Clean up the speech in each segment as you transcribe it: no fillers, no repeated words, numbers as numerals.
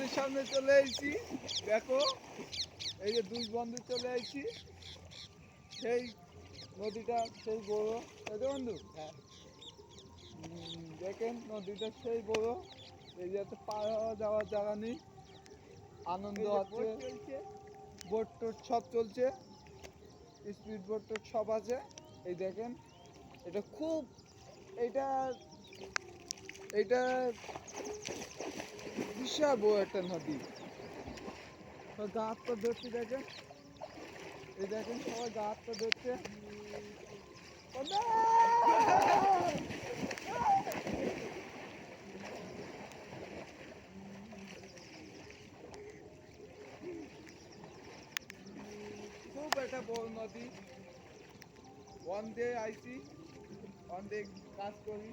নদীর সামনে চলে এসেছি। দেখো এই যে দুই বন্ধু চলে এসেছি। সেই নদীটা সেই বড়, তাই তো বন্ধু? হ্যাঁ। দেখেন নদীটা সেই বড়, এই যে পার হওয়া যাওয়ার জায়গা নেই। আনন্দ হচ্ছে, বোট টোট সব চলছে, স্পিড বোট টোট সব আছে। এই দেখেন এটা খুব, এইটা এইটা বিশাল বড় একটা নদী। গা হাত পা ধরছে দেখেন, এই দেখেন সবাই গা হাত পা ধরছে। খুব একটা বড় নদী, ওয়ান ডে আইসি, ওয়ান ডে কাজ করি,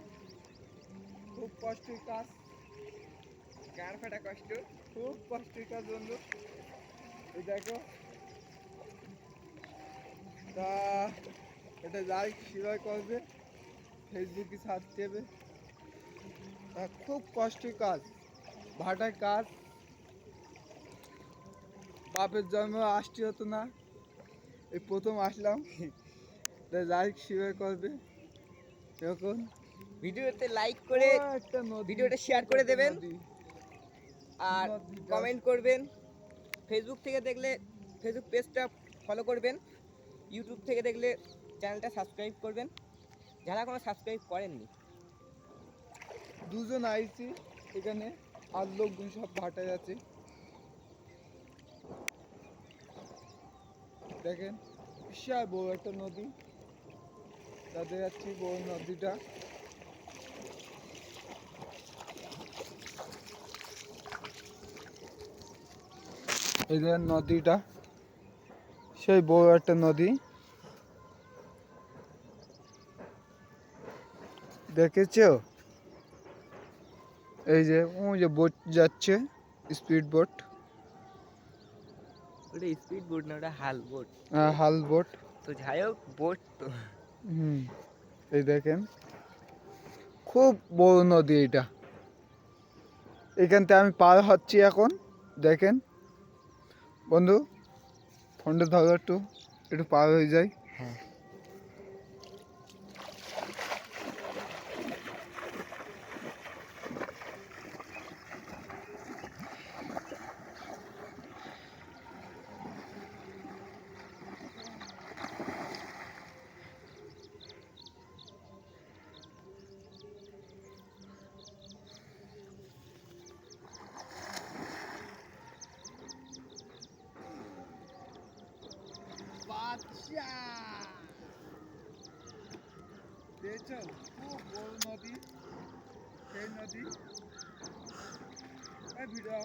খুব কষ্টের কাজ, গার ফাটা কষ্ট। খুব কষ্টের কাজ বন্ধু। এই দেখো তা এটা লাইক শেয়ার করবে, ফেসবুকে সার্চ দেবে। তা খুব কষ্টের কাজ, ভাটার কাজ, বাপের জন্ম আসতে হতো না, এই প্রথম আসলাম। তাই লাইক শেয়ার করবে এখন। ভিডিওতে লাইক করে একটা নদী, ভিডিওটা শেয়ার করে দেবেন নদী, আর নদীটা কমেন্ট করবেন। ফেসবুক থেকে দেখলে ফেসবুক পেজটা ফলো করবেন, ইউটিউব থেকে দেখলে চ্যানেলটা সাবস্ক্রাইব করবেন যারা কোনো সাবস্ক্রাইব করেননি। দুজন আইছি এখানে, আর লোকগুলো সব ভাটায় আছে। দেখেন বিশাল বড় একটা নদী, তাদের যাচ্ছি বড় নদীটা। এই যে নদীটা সেই বড় একটা নদী, দেখেছো? এই যে ওই যে বোট যাচ্ছে, স্পিড বোট। ওটা স্পিড বোট না, ওটা হাল বোট। হাল বোট। তো যাই হোক, বোট তো। এই দেখেন খুব বড় নদী এটা, এখান থেকে আমি পার হচ্ছি এখন। দেখেন বন্ধু, ফোনটা ধরো, একটু একটু পার হয়ে যায়। হ্যাঁ। দেখছো খুব বড় নদী, সেই নদী। ভিডিও